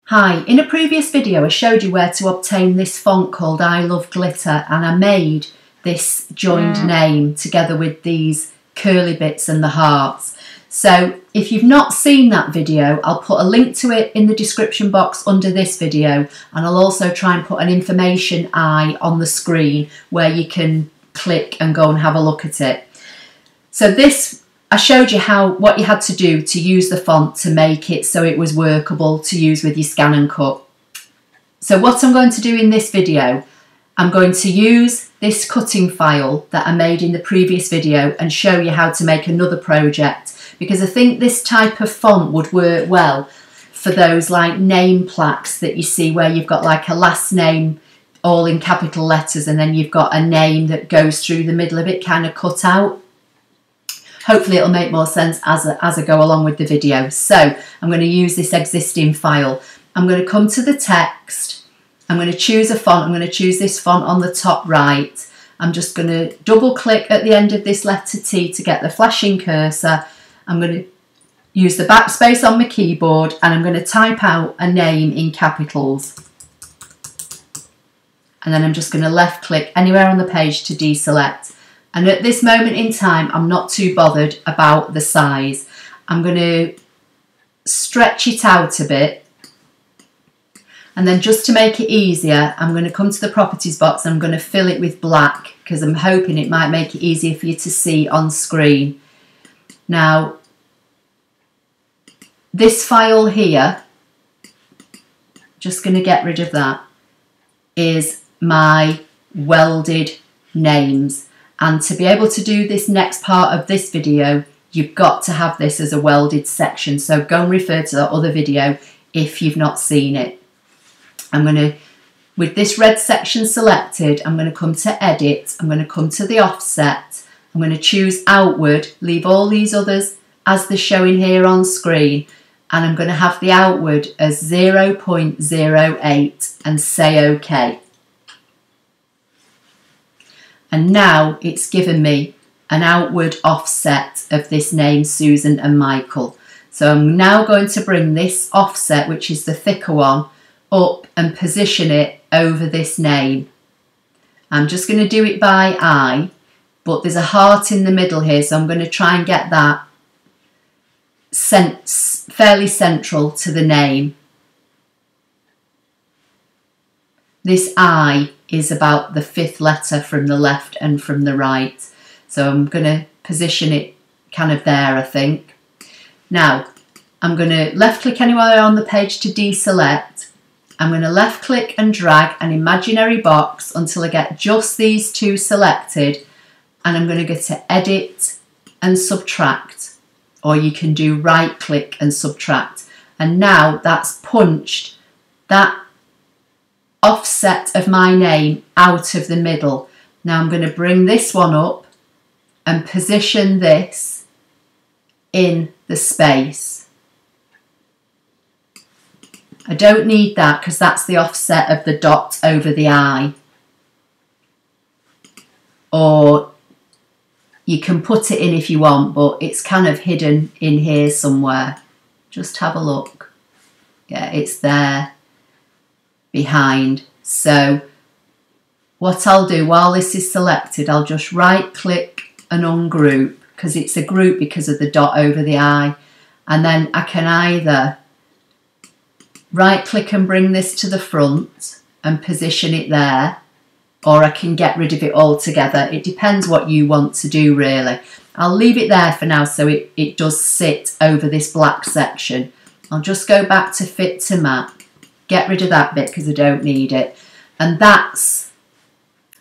Hi, in a previous video I showed you where to obtain this font called I Love Glitter, and I made this joined name together with these curly bits and the hearts. So if you've not seen that video, I'll put a link to it in the description box under this video, and I'll also try and put an information eye on the screen where you can click and go and have a look at it. So this, I showed you what you had to do to use the font to make it so it was workable to use with your ScanNCut. So what I'm going to do in this video, I'm going to use this cutting file that I made in the previous video and show you how to make another project, because I think this type of font would work well for those like name plaques that you see where you've got like a last name all in capital letters and then you've got a name that goes through the middle of it kind of cut out. Hopefully it'll make more sense as I go along with the video. So I'm going to use this existing file. I'm going to come to the text. I'm going to choose a font. I'm going to choose this font on the top right. I'm just going to double click at the end of this letter T to get the flashing cursor. I'm going to use the backspace on my keyboard and I'm going to type out a name in capitals. And then I'm just going to left click anywhere on the page to deselect. And at this moment in time, I'm not too bothered about the size. I'm going to stretch it out a bit. And then just to make it easier, I'm going to come to the properties box and I'm going to fill it with black because I'm hoping it might make it easier for you to see on screen. Now, this file here, just going to get rid of that, is my welded names. And to be able to do this next part of this video, you've got to have this as a welded section. So go and refer to that other video if you've not seen it. I'm going to, with this red section selected, I'm going to come to edit. I'm going to come to the offset. I'm going to choose outward, leave all these others as they're showing here on screen. And I'm going to have the outward as 0.08 and say OK. And now it's given me an outward offset of this name, Susan and Michael. So I'm now going to bring this offset, which is the thicker one, up and position it over this name. I'm just going to do it by eye, but there's a heart in the middle here, so I'm going to try and get that fairly central to the name. This I is about the fifth letter from the left and from the right. So I'm going to position it kind of there, I think. Now, I'm going to left click anywhere on the page to deselect. I'm going to left click and drag an imaginary box until I get just these two selected. And I'm going to go to edit and subtract, or you can do right click and subtract. And now that's punched that offset of my name out of the middle. Now I'm going to bring this one up and position this in the space. I don't need that because that's the offset of the dot over the I. Or you can put it in if you want, but it's kind of hidden in here somewhere. Just have a look. Yeah, it's there behind. So what I'll do while this is selected, I'll just right click and ungroup because it's a group because of the dot over the I, and then I can either right click and bring this to the front and position it there, or I can get rid of it altogether. It depends what you want to do really. I'll leave it there for now so it does sit over this black section. I'll just go back to fit to map. Get rid of that bit because I don't need it. And that's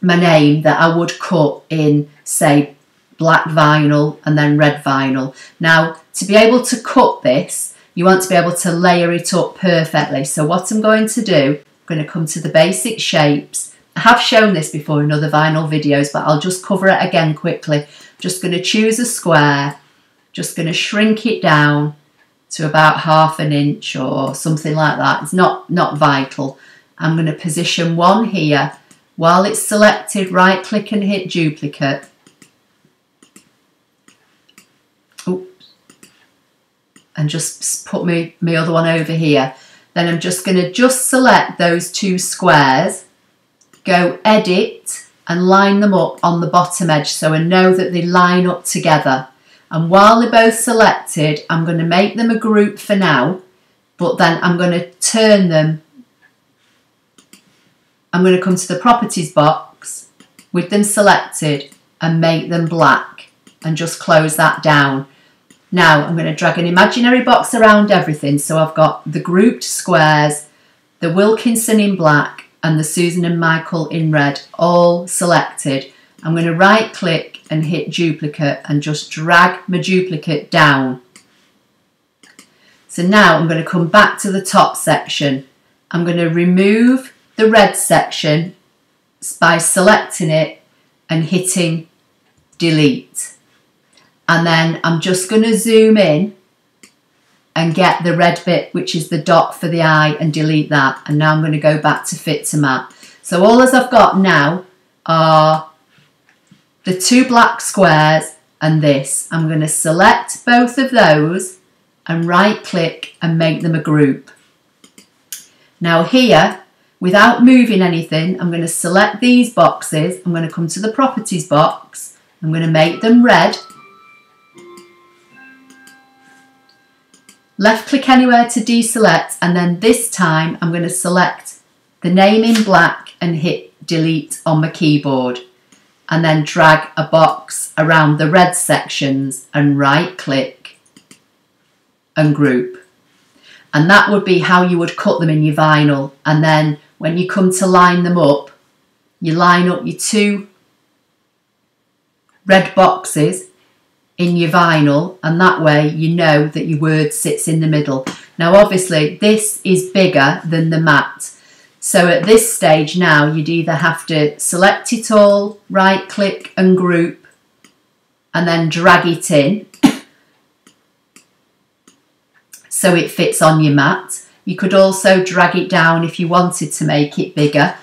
my name that I would cut in, say, black vinyl and then red vinyl. Now, to be able to cut this, you want to be able to layer it up perfectly. So what I'm going to do, I'm going to come to the basic shapes. I have shown this before in other vinyl videos, but I'll just cover it again quickly. Just going to choose a square, just going to shrink it down to about 1/2 inch or something like that. It's not vital. I'm going to position one here. While it's selected, right click and hit duplicate. Oops. And just put my other one over here. then I'm just going to select those two squares, go edit and line them up on the bottom edge so I know that they line up together. And while they're both selected, I'm going to make them a group for now, but then I'm going to turn them. I'm going to come to the properties box with them selected and make them black and just close that down. Now I'm going to drag an imaginary box around everything, so I've got the grouped squares, the Wilkinson in black and the Susan and Michael in red all selected. I'm going to right click and hit duplicate and just drag my duplicate down. So now I'm going to come back to the top section. I'm going to remove the red section by selecting it and hitting delete. And then I'm just going to zoom in and get the red bit, which is the dot for the eye, and delete that. And now I'm going to go back to fit to map. So all as I've got now are the two black squares and this. I'm going to select both of those and right click and make them a group. Now here, without moving anything, I'm going to select these boxes. I'm going to come to the properties box. I'm going to make them red. Left click anywhere to deselect, and then this time I'm going to select the name in black and hit delete on my keyboard, and then drag a box around the red sections and right click and group. And that would be how you would cut them in your vinyl. And then when you come to line them up, you line up your two red boxes in your vinyl, and that way you know that your word sits in the middle. Now obviously this is bigger than the mat, so at this stage now you'd either have to select it all, right click and group, and then drag it in so it fits on your mat. You could also drag it down if you wanted to make it bigger,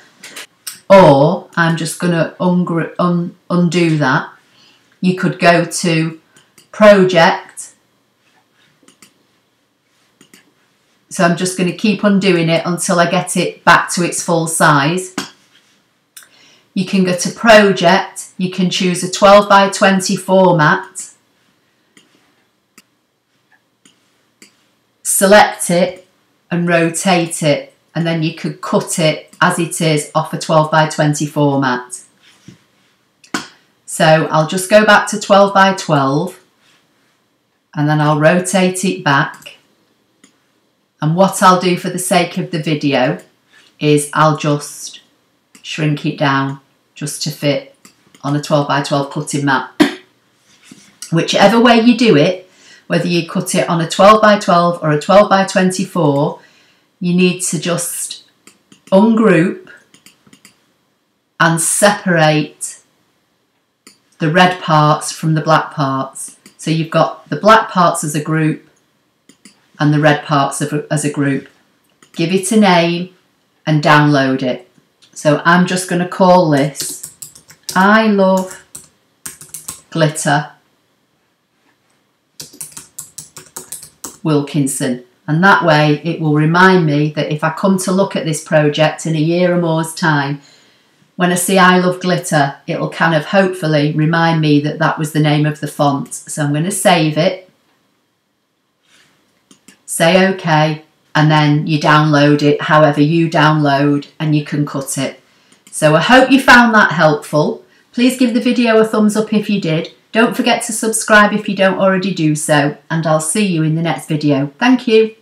or I'm just going to undo that. You could go to project, so I'm just going to keep undoing it until I get it back to its full size. You can go to project, you can choose a 12 by 20 format, select it and rotate it, and then you could cut it as it is off a 12 by 20 format. So I'll just go back to 12 by 12 and then I'll rotate it back. And what I'll do for the sake of the video is I'll just shrink it down just to fit on a 12 by 12 cutting mat. Whichever way you do it, whether you cut it on a 12 by 12 or a 12 by 24, you need to just ungroup and separate the red parts from the black parts. So you've got the black parts as a group and the red parts as a group. Give it a name and download it. So I'm just going to call this I Love Glitter Wilkinson. And that way it will remind me that if I come to look at this project in a year or more's time, when I see I Love Glitter, it'll kind of hopefully remind me that that was the name of the font. So I'm going to save it, say OK, and then you download it however you download and you can cut it. So I hope you found that helpful. Please give the video a thumbs up if you did. Don't forget to subscribe if you don't already do so, and I'll see you in the next video. Thank you.